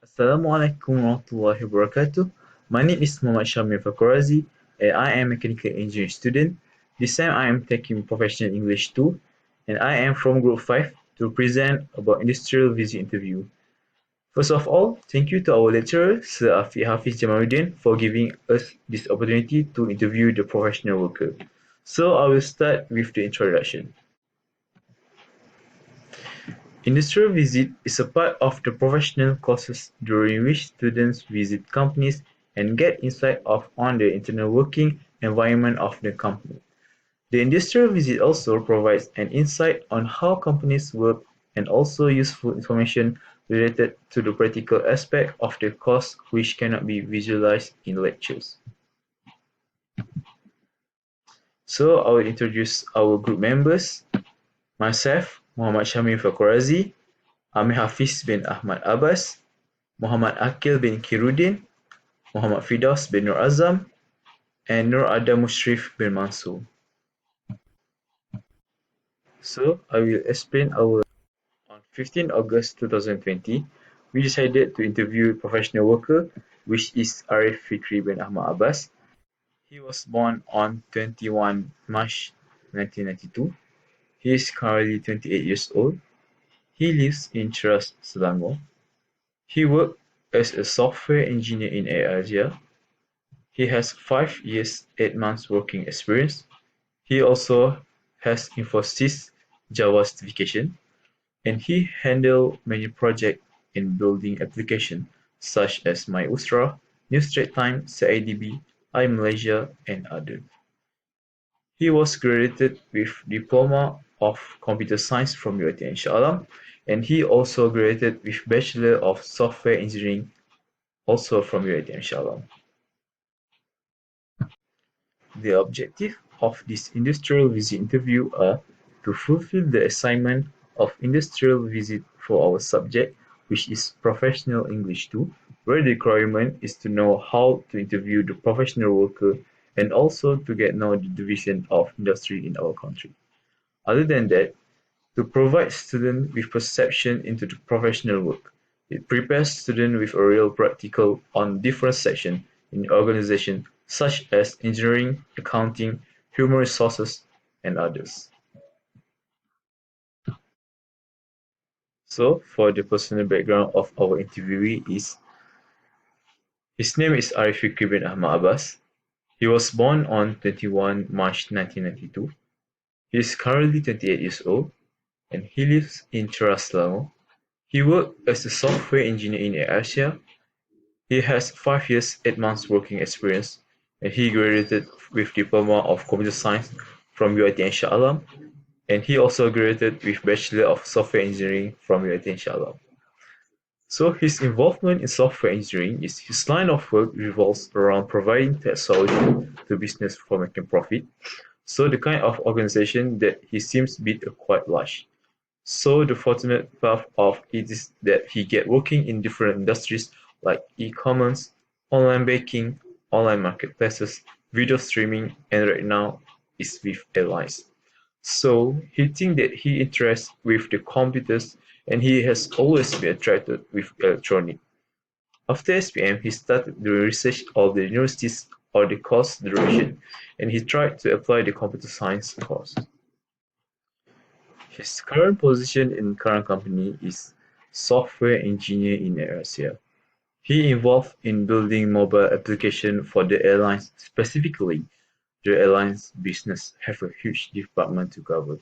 Assalamualaikum warahmatullahi wabarakatuh. My name is Muhammad Fakurazi and I am a mechanical engineering student. This time I am taking professional English 2 and I am from Group 5 to present about industrial visit interview. First of all, thank you to our lecturer, Sir Hafiz for giving us this opportunity to interview the professional worker. So I will start with the introduction. Industrial visit is a part of the professional courses during which students visit companies and get insight on the internal working environment of the company. The industrial visit also provides an insight on how companies work and also useful information related to the practical aspect of the course which cannot be visualized in lectures. So I will introduce our group members. Myself, Muhammad Fakurazi, Amir Hafiz bin Ahmad Abbas, Muhammad Akil bin Kirudin, Muhammad Firdaus bin Nur Azam, and Nur Adam Mushrif bin Mansur. So I will explain our. On 15 August 2020, we decided to interview a professional worker, which is Arif Fikri bin Ahmad Abbas. He was born on 21 March 1992. He is currently 28 years old. He lives in Cheras, Selangor. He worked as a software engineer in Asia. He has 5 years, 8 months working experience. He also has Infosys Java certification, and he handled many projects in building applications such as MyUsra, New Straits Times, CIDB, iMalaysia, and others. He was graduated with Diploma of Computer Science from UITM Shah Alam, and he also graduated with Bachelor of Software Engineering also from UITM Shah Alam. The objective of this industrial visit interview are to fulfill the assignment of industrial visit for our subject, which is Professional English 2, where the requirement is to know how to interview the professional worker and also to get know the division of industry in our country. Other than that, to provide students with perception into the professional work. It prepares students with a real practical on different sections in organization such as engineering, accounting, human resources, and others. So, for the personal background of our interviewee is, his name is Arif Fikri bin Ahmad Abbas. He was born on 21 March 1992. He is currently 28 years old and he lives in Cheras, Selangor. He worked as a software engineer in Asia. He has 5 years, 8 months working experience, and he graduated with Diploma of Computer Science from UITM Shah Alam, and he also graduated with Bachelor of Software Engineering from UITM Shah Alam. So his involvement in software engineering is his line of work revolves around providing tech solutions to business for making profit. So the kind of organization that he seems be quite large. So the fortunate path of it is that he get working in different industries like e-commerce, online banking, online marketplaces, video streaming, and right now is with airlines. So he think that he interested with the computers and he has always been attracted with electronic. After SPM, he started doing research of the universities or the course duration and he tried to apply the computer science course. His current position in current company is software engineer in Asia. He involved in building mobile application for the airlines. Specifically, the airlines business have a huge department to cover.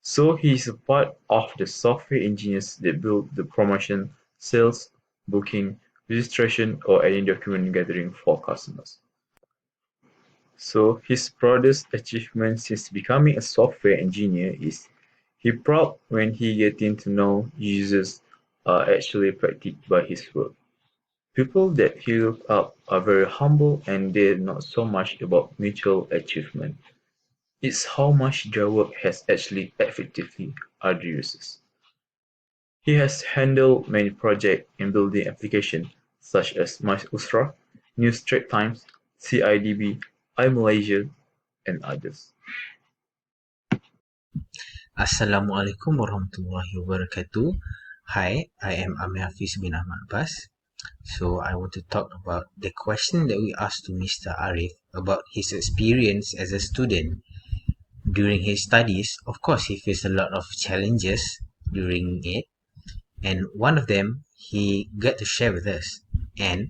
So he is a part of the software engineers that build the promotion, sales, booking, registration, or any document gathering for customers. So his proudest achievement since becoming a software engineer is he proud when he getting to know users are actually practiced by his work. People that he look up are very humble and they're not so much about mutual achievement. It's how much their work has actually effectively other users. He has handled many projects in building applications such as MyUsra, New Straits Times, CIDB, iMalaysia, and others. Assalamualaikum warahmatullahi wabarakatuh. Hi, I am Amir Hafiz bin Ahmad Abbas. So I want to talk about the question that we asked to Mr. Arif about his experience as a student during his studies. Of course, he faced a lot of challenges during it, and one of them he got to share with us. And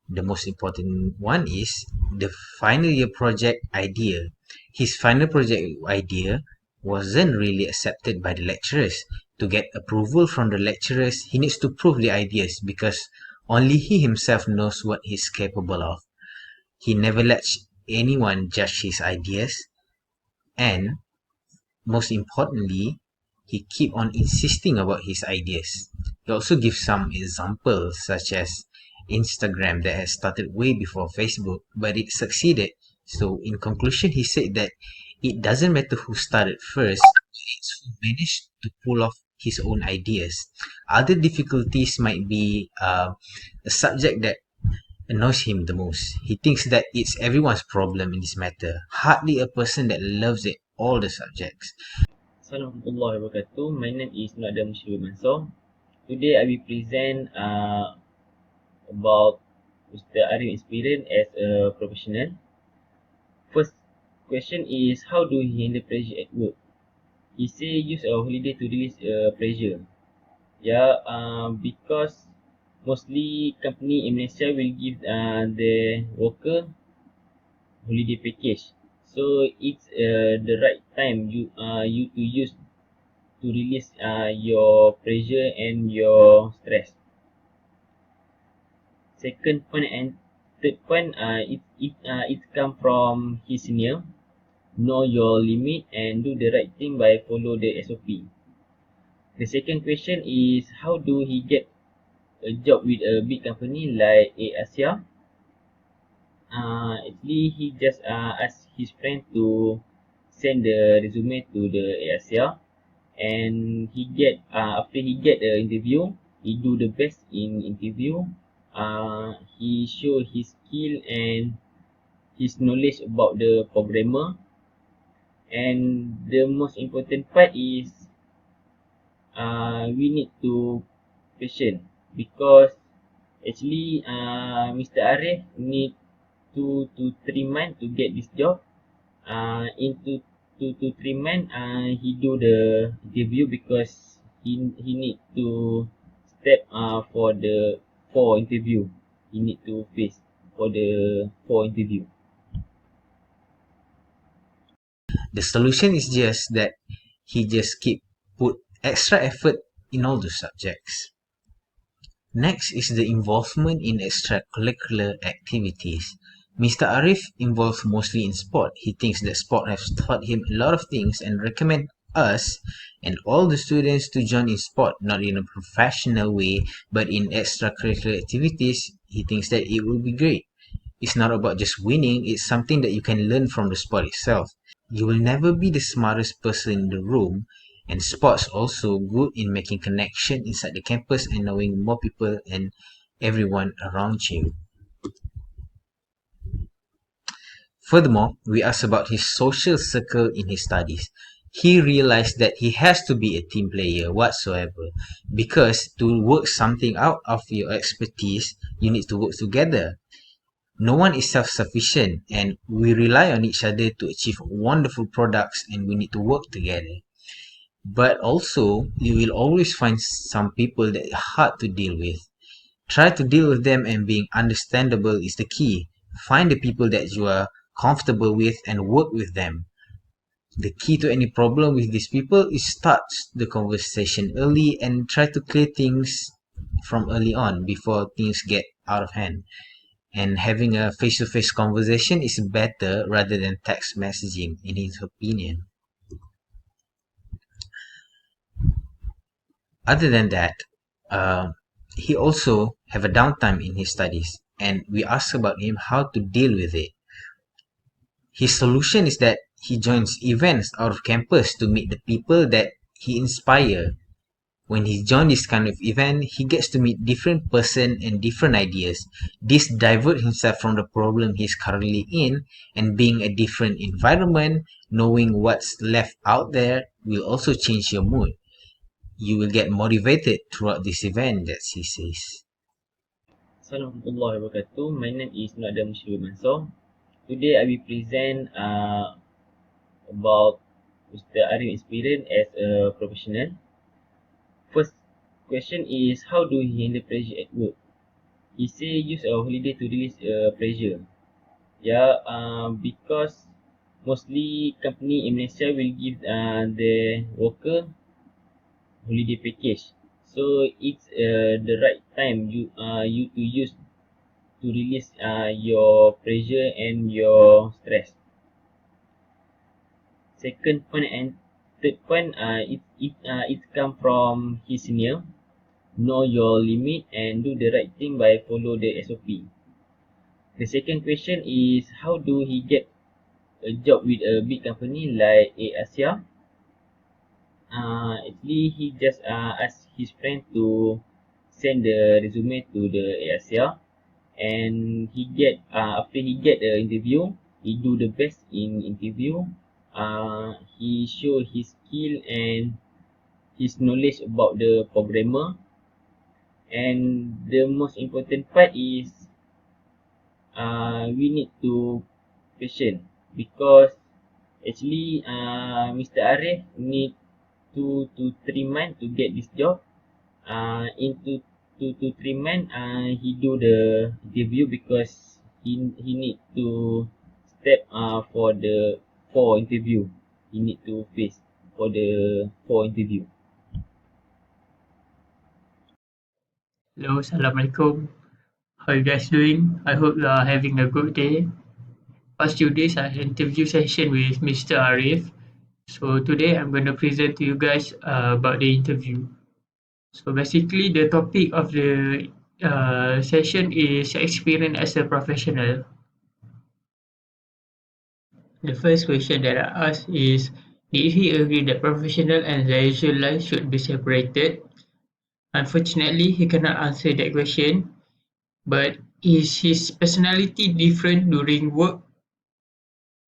the most important one is the final year project idea. His final project idea wasn't really accepted by the lecturers. To get approval from the lecturers, he needs to prove the ideas because only he himself knows what he's capable of. He never lets anyone judge his ideas, and most importantly, he keep on insisting about his ideas. He also gives some examples such as Instagram that has started way before Facebook, but it succeeded. So in conclusion, he said that it doesn't matter who started first, it's who managed to pull off his own ideas. Other difficulties might be a subject that annoys him the most. He thinks that it's everyone's problem in this matter. Hardly a person that loves it all the subjects. Assalamualaikum warahmatullahi wabarakatuh. My name is Nadam Shiva Mansor. Today I will present about Mr. Arif experience as a professional. First question is, how do he handle pressure at work? He say use a holiday to release pressure. Yeah, because mostly company in Malaysia will give the worker holiday package. So it's the right time you to use to release your pressure and your stress. Second point and third point, it come from his senior. Know your limit and do the right thing by follow the SOP. The second question is, how do he get a job with a big company like AFIQ? Actually, he just asked his friend to send the resume to the AFIQ, and he get after he get the interview, he do the best in interview. He show his skill and his knowledge about the programmer, and the most important part is we need to patient because actually Mr. Arif need 2 to 3 months to get this job. In 2 to 3 months, he do the interview because he need to step for the 4 interview. He need to face for the 4 interview. The solution is just that he just keep put extra effort in all the subjects. Next is the involvement in extracurricular activities. Mr. Arif involves mostly in sport. He thinks that sport has taught him a lot of things and recommend us and all the students to join in sport, not in a professional way, but in extracurricular activities. He thinks that it will be great. It's not about just winning, it's something that you can learn from the sport itself. You will never be the smartest person in the room, and sports also good in making connection inside the campus and knowing more people and everyone around you. Furthermore, we asked about his social circle in his studies. He realized that he has to be a team player whatsoever because to work something out of your expertise, you need to work together. No one is self-sufficient and we rely on each other to achieve wonderful products and we need to work together. But also, you will always find some people that are hard to deal with. Try to deal with them and being understandable is the key. Find the people that you are comfortable with and work with them. The key to any problem with these people is start the conversation early and try to clear things from early on before things get out of hand. And having a face-to-face conversation is better rather than text messaging, in his opinion. Other than that, he also have a downtime in his studies, and we asked about him how to deal with it. His solution is that he joins events out of campus to meet the people that he inspire. When he joins this kind of event, he gets to meet different person and different ideas. This divert himself from the problem he's currently in, and being a different environment, knowing what's left out there will also change your mood. You will get motivated throughout this event, that he says. Assalamualaikum warahmatullahi wabarakatuh. My name is Nada Mushri Mansor. Today I will present about Mr Arif experience as a professional. First question is how do he handle pressure at work? He say use a holiday to release pressure. Because mostly company in Malaysia will give the worker holiday package. So it's the right time you to use to release your pressure and your stress. Second point and third point, it come from his senior. Know your limit and do the right thing by follow the SOP. The second question is how do he get a job with a big company like AFIQ? Actually, he just asked his friend to send the resume to the AFIQ, and he get after he get the interview, he do the best in interview. He show his skill and his knowledge about the programmer, and the most important part is we need to patient because actually Mr Arif need 2 to 3 months to get this job. In 2 to 3 months, he do the interview because he need to step for the 4 interview. He need to face for the 4 interview. Hello, Assalamualaikum. How you guys doing? I hope you are having a good day. Past 2 days, I had an interview session with Mr. Arif. So today, I'm going to present to you guys about the interview. So basically, the topic of the session is experience as a professional. The first question that I asked is, did he agree that professional and leisure life should be separated? Unfortunately, he cannot answer that question. But is his personality different during work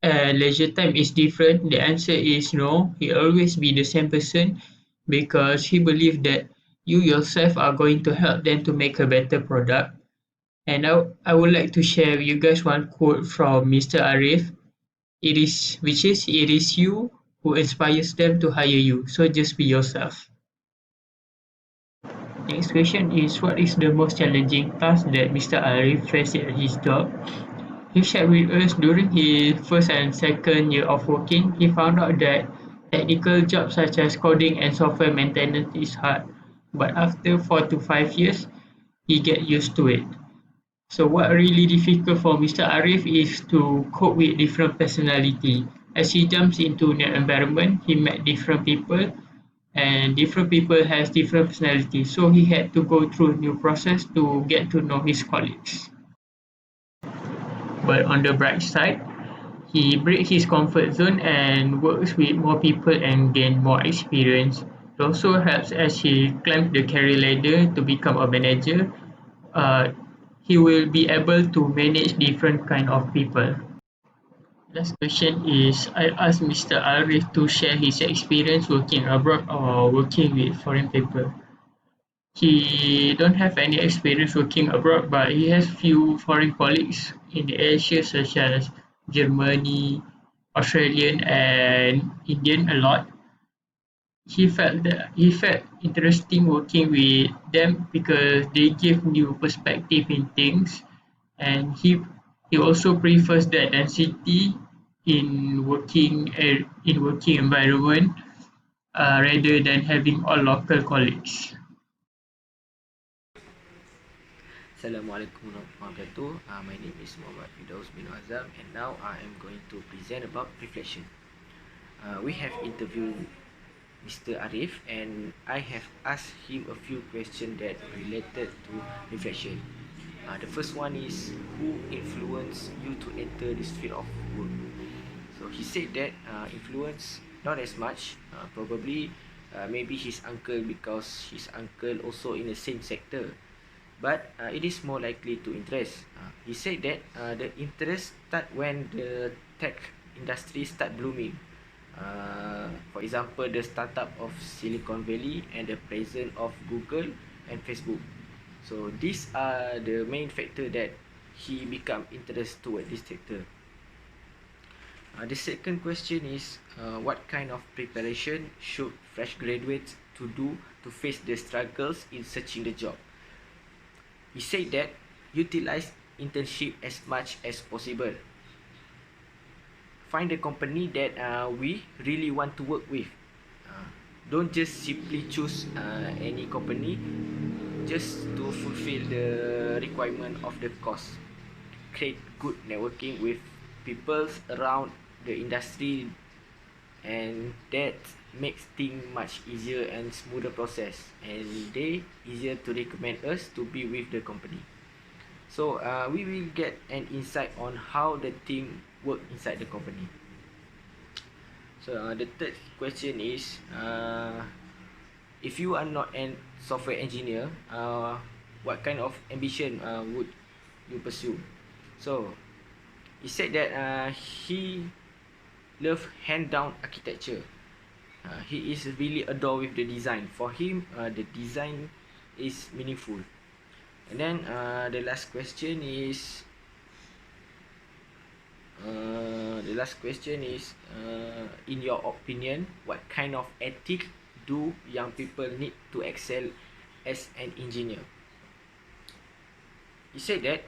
and leisure time is different? The answer is no. He always be the same person because he believe that you yourself are going to help them to make a better product. And I would like to share with you guys one quote from Mr. Arif. It is you who inspires them to hire you. So just be yourself. Next question is what is the most challenging task that Mr. Arif faced at his job? He shared with us during his first and second year of working, he found out that technical jobs such as coding and software maintenance is hard. But after 4 to 5 years, he get used to it. So what really difficult for Mr. Arif is to cope with different personality. As he jumps into new environment, he met different people and different people has different personalities. So he had to go through new process to get to know his colleagues. But on the bright side, he breaks his comfort zone and works with more people and gain more experience. It also helps as he climbs the career ladder to become a manager. Uh, he will be able to manage different kind of people. Last question is I asked Mr. Arif to share his experience working abroad or working with foreign people. He don't have any experience working abroad, but he has few foreign colleagues in Asia such as Germany, Australian and Indian a lot. He felt interesting working with them because they give new perspective in things, and he also prefers the density in working environment rather than having all local colleagues. Assalamualaikum warahmatullahi wabarakatuh. My name is Muhammad Fidaus bin Azam, and now I am going to present about reflection. We have interviewed Mr. Arif, and I have asked him a few questions that related to reflection. The first one is who influenced you to enter this field of work? So he said that influence not as much, probably maybe his uncle, because his uncle also in the same sector. But it is more likely to interest. He said that the interest start when the tech industry start blooming. For example, the startup of Silicon Valley and the presence of Google and Facebook. So these are the main factor that he become interested toward this sector. The second question is, what kind of preparation should fresh graduates to do to face the struggles in searching the job? He said that utilize internship as much as possible. Find a company that we really want to work with. Don't just simply choose any company just to fulfill the requirement of the course. Create good networking with people around the industry, and that makes things much easier and smoother process, and they easier to recommend us to be with the company. So we will get an insight on how the team work inside the company. So the third question is, if you are not a software engineer, what kind of ambition would you pursue? So he said that he love hand-down architecture. He is really adored with the design. For him, the design is meaningful. And then the last question is, in your opinion, what kind of ethic do young people need to excel as an engineer? He said that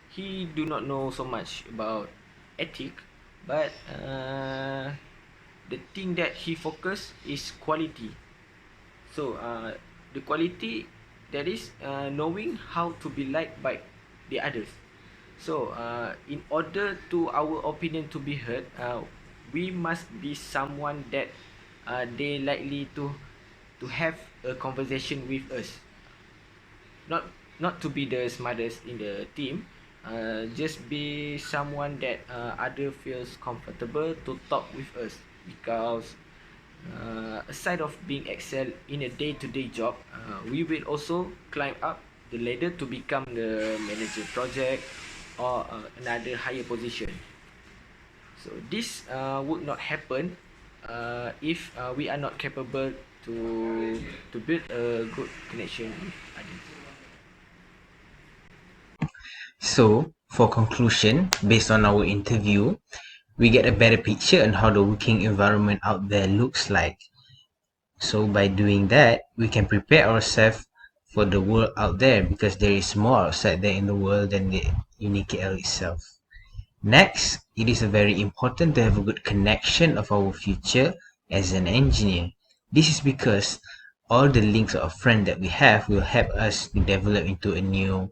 he do not know so much about ethic, but the thing that he focus is quality. So the quality, that is knowing how to be liked by the others. So in order to our opinion to be heard, we must be someone that they likely to have a conversation with us. Not to be the smartest in the team, just be someone that other feels comfortable to talk with us, because aside of being excel in a day-to-day job, we will also climb up the ladder to become the manager project or another higher position. So this would not happen if we are not capable to build a good connection with others. So, for conclusion, based on our interview, we get a better picture on how the working environment out there looks like. So by doing that, we can prepare ourselves for the world out there, because there is more outside there in the world than the UNIKL itself. Next, it is very important to have a good connection of our future as an engineer. This is because all the links of friends that we have will help us to develop into a new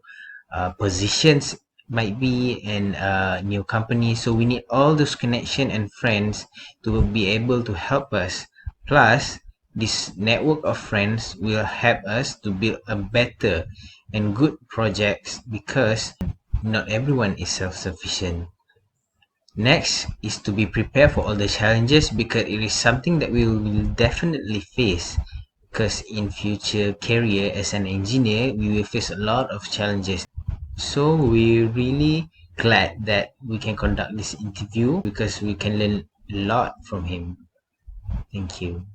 positions, might be, and new company. So we need all those connection and friends to be able to help us. Plus, this network of friends will help us to build a better and good projects, because not everyone is self-sufficient. Next is to be prepared for all the challenges, because it is something that we will definitely face, because in future career as an engineer, we will face a lot of challenges. So we're really glad that we can conduct this interview, because we can learn a lot from him. Thank you.